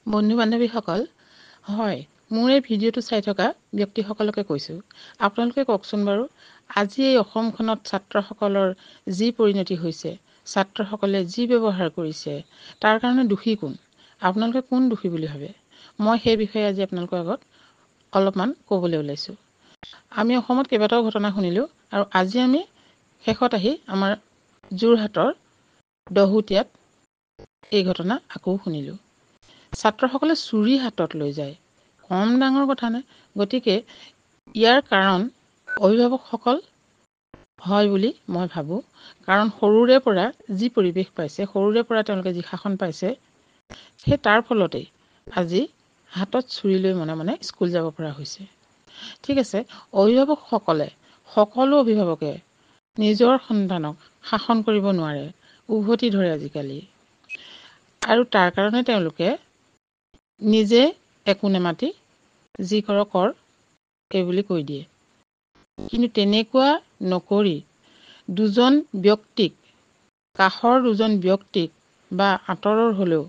বন্ধু বান্ধৱীসকল, হয়, মোৰ এই ভিডিঅ'টো চাই থকা ব্যক্তিসকলকে কৈছোঁ, আপোনালোকে কওকচোন বাৰু, আজি এই অসমখনত ছাত্ৰসকলৰ যি পৰিণতি হৈছে, ছাত্ৰসকলে যি ব্যৱহাৰ কৰিছে, তাৰ কাৰণে দোষী কোন? আপোনালোকে কোন দোষী বুলি ভাবে? মই সেই বিষয়ে আজি আপোনালোকৰ আগত অলপমান ক'বলৈ ওলাইছোঁ। আমি অসমত কেইবাটাও ঘটনা শুনিলোঁ, আৰু আজি আমি শেষত আহি আমাৰ যোৰহাটৰ দহোটীয়াত এই ঘটনা আকৌ শুনিলোঁ। ছাত্ৰসকলে চুৰি হাতত লৈ যায়, কম ডাঙৰ কথা নাই। গতিকে ইয়াৰ কাৰণ অভিভাৱকসকল হয় বুলি মই ভাবোঁ। কাৰণ সৰুৰে পৰা যি পৰিৱেশ পাইছে, সৰুৰে পৰা তেওঁলোকে যি শাসন পাইছে, সেই তাৰ ফলতেই আজি হাতত চুৰি লৈ মনে মনে স্কুল যাব পৰা হৈছে। ঠিক আছে, অভিভাৱকসকলে, সকলো অভিভাৱকে নিজৰ সন্তানক শাসন কৰিব নোৱাৰে, উভতি ধৰে আজিকালি। আৰু তাৰ কাৰণে তেওঁলোকে নিজে একো নেমাতি যি কৰ কৰ এইবুলি কৈ দিয়ে। কিন্তু তেনেকুৱা নকৰি দুজন ব্যক্তিক, কাষৰ দুজন ব্যক্তিক বা আঁতৰৰ হ'লেও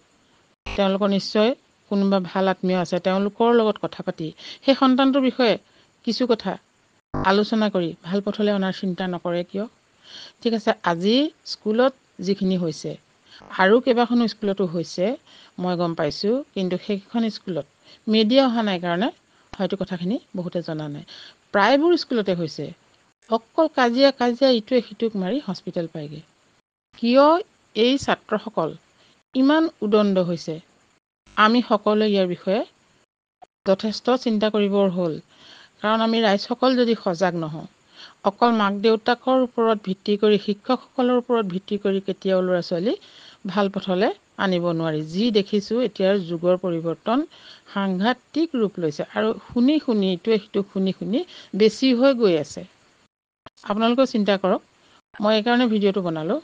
তেওঁলোকৰ নিশ্চয় কোনোবা ভাল আত্মীয় আছে, তেওঁলোকৰ লগত কথা পাতি সেই সন্তানটোৰ বিষয়ে কিছু কথা আলোচনা কৰি ভাল পথলৈ অনাৰ চিন্তা নকৰে কিয়? ঠিক আছে, আজি স্কুলত যিখিনি হৈছে আৰু কেইবাখনো স্কুলতো হৈছে মই গম পাইছোঁ, কিন্তু সেইখন স্কুলত মিডিয়া অহা নাই কাৰণে হয়তো কথাখিনি বহুতে জনা নাই। প্ৰায়বোৰ স্কুলতে হৈছে, অকল কাজিয়া ইটোৱে সিটোক মাৰি হস্পিটেল পায়গৈ। কিয় এই ছাত্ৰসকল ইমান উদণ্ড হৈছে? আমি সকলোৱে ইয়াৰ বিষয়ে যথেষ্ট চিন্তা কৰিবৰ হ'ল। কাৰণ আমি ৰাইজসকল যদি সজাগ নহওঁ, অকল মাক দেউতাকৰ ওপৰত ভিত্তি কৰি, শিক্ষকসকলৰ ওপৰত ভিত্তি কৰি কেতিয়াও ল'ৰা ছোৱালী ভাল পথলৈ আনিব নোৱাৰি। যি দেখিছোঁ এতিয়াৰ যুগৰ পৰিৱৰ্তন সাংঘাতিক ৰূপ লৈছে, আৰু শুনি শুনি ইটোৱে সিটোক শুনি শুনি বেছি হৈ গৈ আছে। আপোনালোকেও চিন্তা কৰক। মই এইকাৰণে ভিডিঅ'টো বনালোঁ,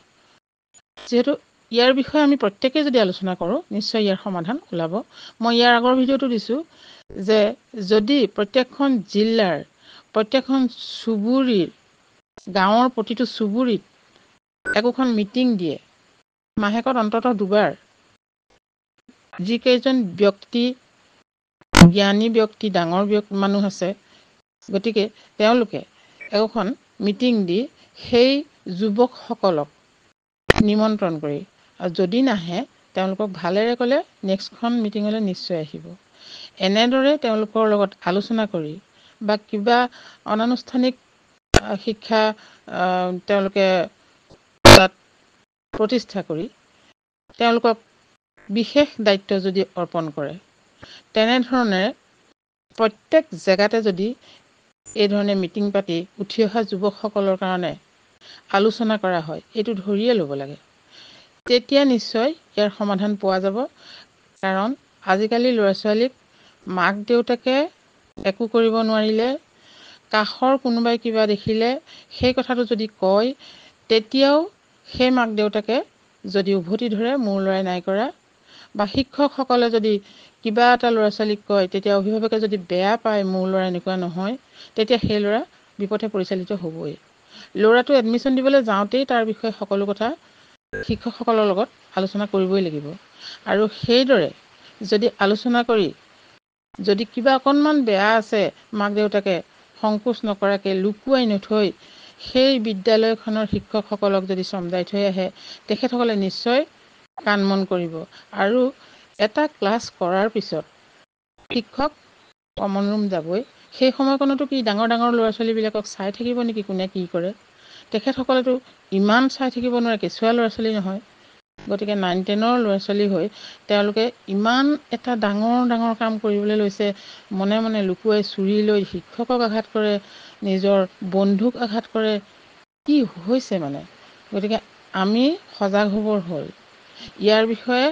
যিহেতু ইয়াৰ বিষয়ে আমি প্ৰত্যেকেই যদি আলোচনা কৰোঁ নিশ্চয় ইয়াৰ সমাধান ওলাব। মই ইয়াৰ আগৰ ভিডিঅ'টো দিছোঁ যে যদি প্ৰত্যেকখন জিলাৰ, প্ৰত্যেকখন চুবুৰীৰ, গাঁৱৰ প্ৰতিটো চুবুৰীত একোখন মিটিং দিয়ে, মাহেকত অন্ততঃ দুবাৰ, যিকেইজন ব্যক্তি, জ্ঞানী ব্যক্তি, ডাঙৰ মানুহ আছে, গতিকে তেওঁলোকে একোখন মিটিং দি সেই যুৱকসকলক নিমন্ত্ৰণ কৰি, আৰু যদি নাহে তেওঁলোকক ভালেৰে ক'লে নেক্সটখন মিটিঙলৈ নিশ্চয় আহিব। এনেদৰে তেওঁলোকৰ লগত আলোচনা কৰি বা কিবা অনানুষ্ঠানিক শিক্ষা তেওঁলোকে তাত প্ৰতিষ্ঠা কৰি তেওঁলোকক বিশেষ দায়িত্ব যদি অৰ্পণ কৰে, তেনেধৰণে প্ৰত্যেক জেগাতে যদি এই ধৰণে মিটিং পাতি উঠি অহা যুৱকসকলৰ কাৰণে আলোচনা কৰা হয়, এইটো ধৰিয়ে ল'ব লাগে, তেতিয়া নিশ্চয় ইয়াৰ সমাধান পোৱা যাব। কাৰণ আজিকালি ল'ৰা ছোৱালীক মাক দেউতাকে একো কৰিব নোৱাৰিলে, কাষৰ কোনোবাই কিবা দেখিলে সেই কথাটো যদি কয়, তেতিয়াও সেই মাক দেউতাকে যদি উভতি ধৰে মোৰ ল'ৰাই নাই কৰা, বা শিক্ষকসকলে যদি কিবা এটা ল'ৰা ছোৱালীক কয় তেতিয়া অভিভাৱকে যদি বেয়া পায় মোৰ ল'ৰা এনেকুৱা নহয়, তেতিয়া সেই ল'ৰা বিপথে পৰিচালিত হ'বই। ল'ৰাটো এডমিশ্যন দিবলৈ যাওঁতেই তাৰ বিষয়ে সকলো কথা শিক্ষকসকলৰ লগত আলোচনা কৰিবই লাগিব। আৰু সেইদৰে যদি আলোচনা কৰি যদি কিবা অকণমান বেয়া আছে, মাক দেউতাকে সংকোচ নকৰাকৈ লুকুৱাই নথৈ সেই বিদ্যালয়খনৰ শিক্ষকসকলক যদি চমজাই থৈ আহে, তেখেতসকলে নিশ্চয় কাণ মন কৰিব। আৰু এটা ক্লাছ কৰাৰ পিছত শিক্ষক কমন ৰুম যাবই, সেই সময়কণতো কি ডাঙৰ ডাঙৰ ল'ৰা ছোৱালীবিলাকক চাই থাকিব নেকি কোনে কি কৰে? তেখেতসকলেতো ইমান চাই থাকিব নোৱাৰে, কেঁচুৱা ল'ৰা ছোৱালী নহয়। গতিকে 9-10ৰ ল'ৰা ছোৱালী হৈ তেওঁলোকে ইমান এটা ডাঙৰ কাম কৰিবলৈ লৈছে, মনে মনে লুকুৱাই চুৰি লৈ শিক্ষকক আঘাত কৰে, নিজৰ বন্ধুক আঘাত কৰে, কি হৈছে মানে? গতিকে আমি সজাগ হ'বৰ হ'ল। ইয়াৰ বিষয়ে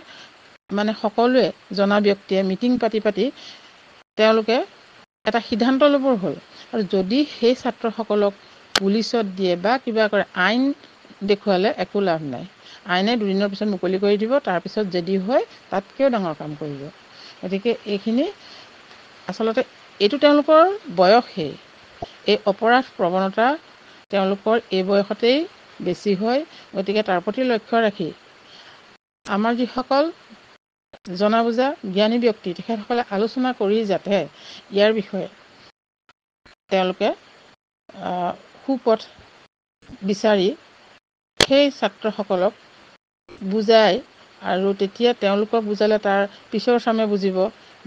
সকলোৱে জনা ব্যক্তিয়ে মিটিং পাতি তেওঁলোকে এটা সিদ্ধান্ত ল'বৰ হ'ল। আৰু যদি সেই ছাত্ৰসকলক পুলিচত দিয়ে বা কিবা কৰে, আইন দেখুৱালে একো লাভ নাই। আইনে দুদিনৰ পিছত মুকলি কৰি দিব, তাৰপিছত যদি হয় তাতকৈও ডাঙৰ কাম কৰিব। গতিকে এইখিনি আচলতে এইটো তেওঁলোকৰ বয়সেই, এই অপৰাধ প্ৰৱণতা তেওঁলোকৰ এই বয়সতেই বেছি হয়। গতিকে তাৰ প্ৰতি লক্ষ্য ৰাখি আমাৰ যিসকল জনা বুজা জ্ঞানী ব্যক্তি তেখেতসকলে আলোচনা কৰি যাতে ইয়াৰ বিষয়ে তেওঁলোকে সুপথ বিচাৰি সেই ছাত্ৰসকলক বুজাই আৰু তেতিয়া তেওঁলোকক বুজালে তাৰ পিছৰ চামে বুজিব।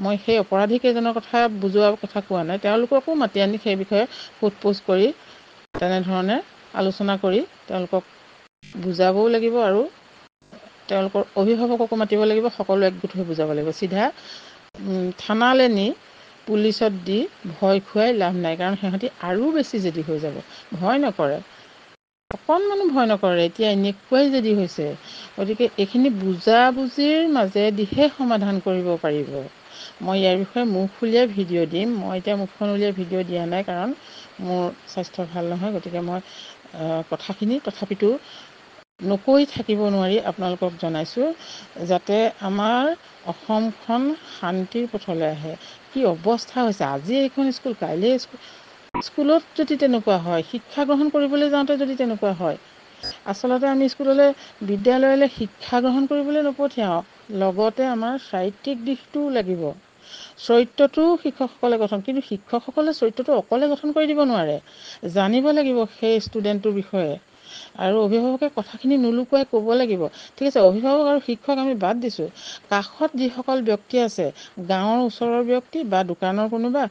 মই সেই অপৰাধীকেইজনৰ কথা বুজোৱাৰ কথা কোৱা নাই, তেওঁলোককো মাতি আনি সেই বিষয়ে সোধ-পোছ কৰি তেনেধৰণে আলোচনা কৰি তেওঁলোকক বুজাবও লাগিব আৰু তেওঁলোকৰ অভিভাৱককো মাতিব লাগিব, সকলো একগোট হৈ বুজাব লাগিব। চিধা থানালৈ নি পুলিচত দি ভয় খুৱাই লাভ নাই, কাৰণ সিহঁতি আৰু বেছি জেদি হৈ যাব। ভয় নকৰে, অকণমানো ভয় নকৰে, এতিয়া এনেকুৱাই জেদি হৈছে। গতিকে এইখিনি বুজাবুজিৰ মাজেদিহে সমাধান কৰিব পাৰিব। মই ইয়াৰ বিষয়ে মুখ উলিয়াই ভিডিঅ' দিম। মই এতিয়া মুখখন উলিয়াই ভিডিঅ' দিয়া নাই, কাৰণ মোৰ স্বাস্থ্য ভাল নহয়। গতিকে মই কথাখিনি তথাপিতো নকৈ থাকিব নোৱাৰি আপোনালোকক জনাইছোঁ, যাতে আমাৰ অসমখন শান্তিৰ পথলৈ আহে। কি অৱস্থা হৈছে, আজি এইখন স্কুল, কাইলৈ স্কুলত যদি তেনেকুৱা হয়, শিক্ষা গ্ৰহণ কৰিবলৈ যাওঁতে যদি তেনেকুৱা হয়, আচলতে আমি স্কুললৈ বিদ্যালয়লৈ শিক্ষা গ্ৰহণ কৰিবলৈ নপঠিয়াওঁ, লগতে আমাৰ চাৰিত্ৰিক দিশটোও লাগিব। চৰিত্ৰটো শিক্ষকসকলে গঠন, কিন্তু শিক্ষকসকলে চৰিত্ৰটো অকলে গঠন কৰি দিব নোৱাৰে, জানিব লাগিব সেই ষ্টুডেণ্টটোৰ বিষয়ে। আৰু অভিভাৱকে কথাখিনি নুলুকুৱাই ক'ব লাগিব। ঠিক আছে, অভিভাৱক আৰু শিক্ষক আমি বাদ দিছোঁ, কাষত যিসকল ব্যক্তি আছে, গাঁৱৰ ওচৰৰ ব্যক্তি বা দোকানৰ কোনোবা,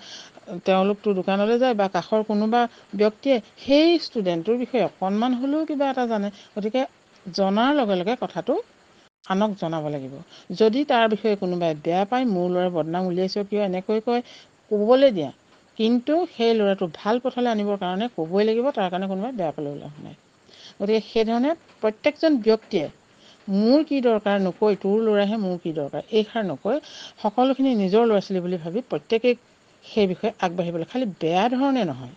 তেওঁলোকতো দোকানলৈ যায়, বা কাষৰ কোনোবা ব্যক্তিয়ে সেই ষ্টুডেণ্টটোৰ বিষয়ে অকণমান হ'লেও কিবা এটা জানে। গতিকে জনাৰ লগে লগে কথাটো আনক জনাব লাগিব। যদি তাৰ বিষয়ে কোনোবাই বেয়া পায়, মোৰ ল'ৰাই বদনাম উলিয়াইছে কিয় এনেকৈ কয়, ক'বলৈ দিয়া, কিন্তু সেই ল'ৰাটো ভাল পথলৈ আনিবৰ কাৰণে ক'বই লাগিব। তাৰ কাৰণে কোনোবাই বেয়া পালেও লাভ নাই। গতিকে সেইধৰণে প্ৰত্যেকজন ব্যক্তিয়ে মোৰ কি দৰকাৰ নকৈ, তোৰ ল'ৰাহে মোৰ কি দৰকাৰ, এইষাৰ নকৈ সকলোখিনি নিজৰ ল'ৰা ছোৱালী বুলি ভাবি প্ৰত্যেকেই সেই বিষয়ে আগবাঢ়িবলৈ, খালি বেয়া ধৰণে নহয়,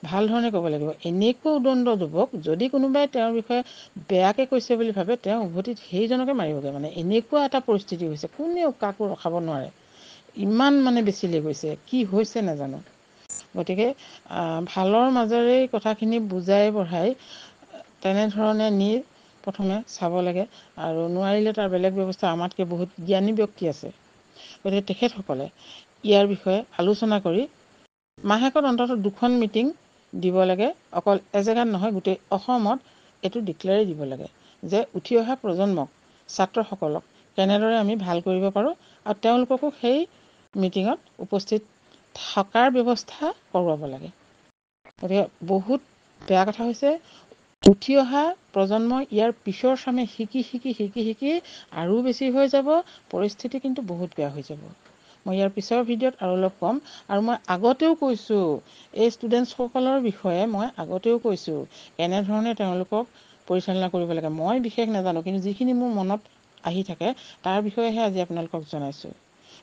ভাল ধৰণে ক'ব লাগিব। এনেকুৱা উদণ্ড যুৱক, যদি কোনোবাই তেওঁৰ বিষয়ে বেয়াকৈ কৈছে বুলি ভাবে, তেওঁ উভতিত সেইজনকে মাৰিবগৈ। মানে এনেকুৱা এটা পৰিস্থিতি হৈছে, কোনেও কাকো ৰখাব নোৱাৰে, ইমান মানে বেছিলৈ গৈছে, কি হৈছে নাজানো। গতিকে ভালৰ মাজেৰে কথাখিনি বুজাই বঢ়াই তেনেধৰণে নি প্ৰথমে চাব লাগে, আৰু নোৱাৰিলে তাৰ বেলেগ ব্যৱস্থা, আমাতকৈ বহুত জ্ঞানী ব্যক্তি আছে। গতিকে তেখেতসকলে ইয়াৰ বিষয়ে আলোচনা কৰি মাহেকত অন্ততঃ 2খন মিটিং দিব লাগে। অকল এজেগাত নহয়, গোটেই অসমত এইটো ডিক্লেয়াৰ দিব লাগে যে উঠি অহা প্ৰজন্মক, ছাত্ৰসকলক কেনেদৰে আমি ভাল কৰিব পাৰোঁ, আৰু তেওঁলোককো সেই মিটিঙত উপস্থিত থকাৰ ব্যৱস্থা কৰোৱাব লাগে। গতিকে বহুত বেয়া কথা হৈছে, উঠি অহা প্ৰজন্মই ইয়াৰ পিছৰ চামে শিকি শিকি শিকি শিকি আৰু বেছি হৈ যাব, পৰিস্থিতি কিন্তু বহুত বেয়া হৈ যাব। মই ইয়াৰ পিছৰ ভিডিঅ'ত আৰু অলপ ক'ম। আৰু মই আগতেও কৈছোঁ, এই ষ্টুডেণ্টসকলৰ বিষয়ে মই আগতেও কৈছোঁ, এনেধৰণে তেওঁলোকক পৰিচালনা কৰিব লাগে। মই বিশেষ নাজানো, কিন্তু যিখিনি মোৰ মনত আহি থাকে তাৰ বিষয়েহে আজি আপোনালোকক জনাইছোঁ।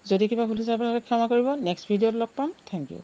যদি কিবা ভুল হৈছে আপোনালোকে ক্ষমা কৰিব। নেক্সট ভিডিঅ'ত লগ পাম। Thank U.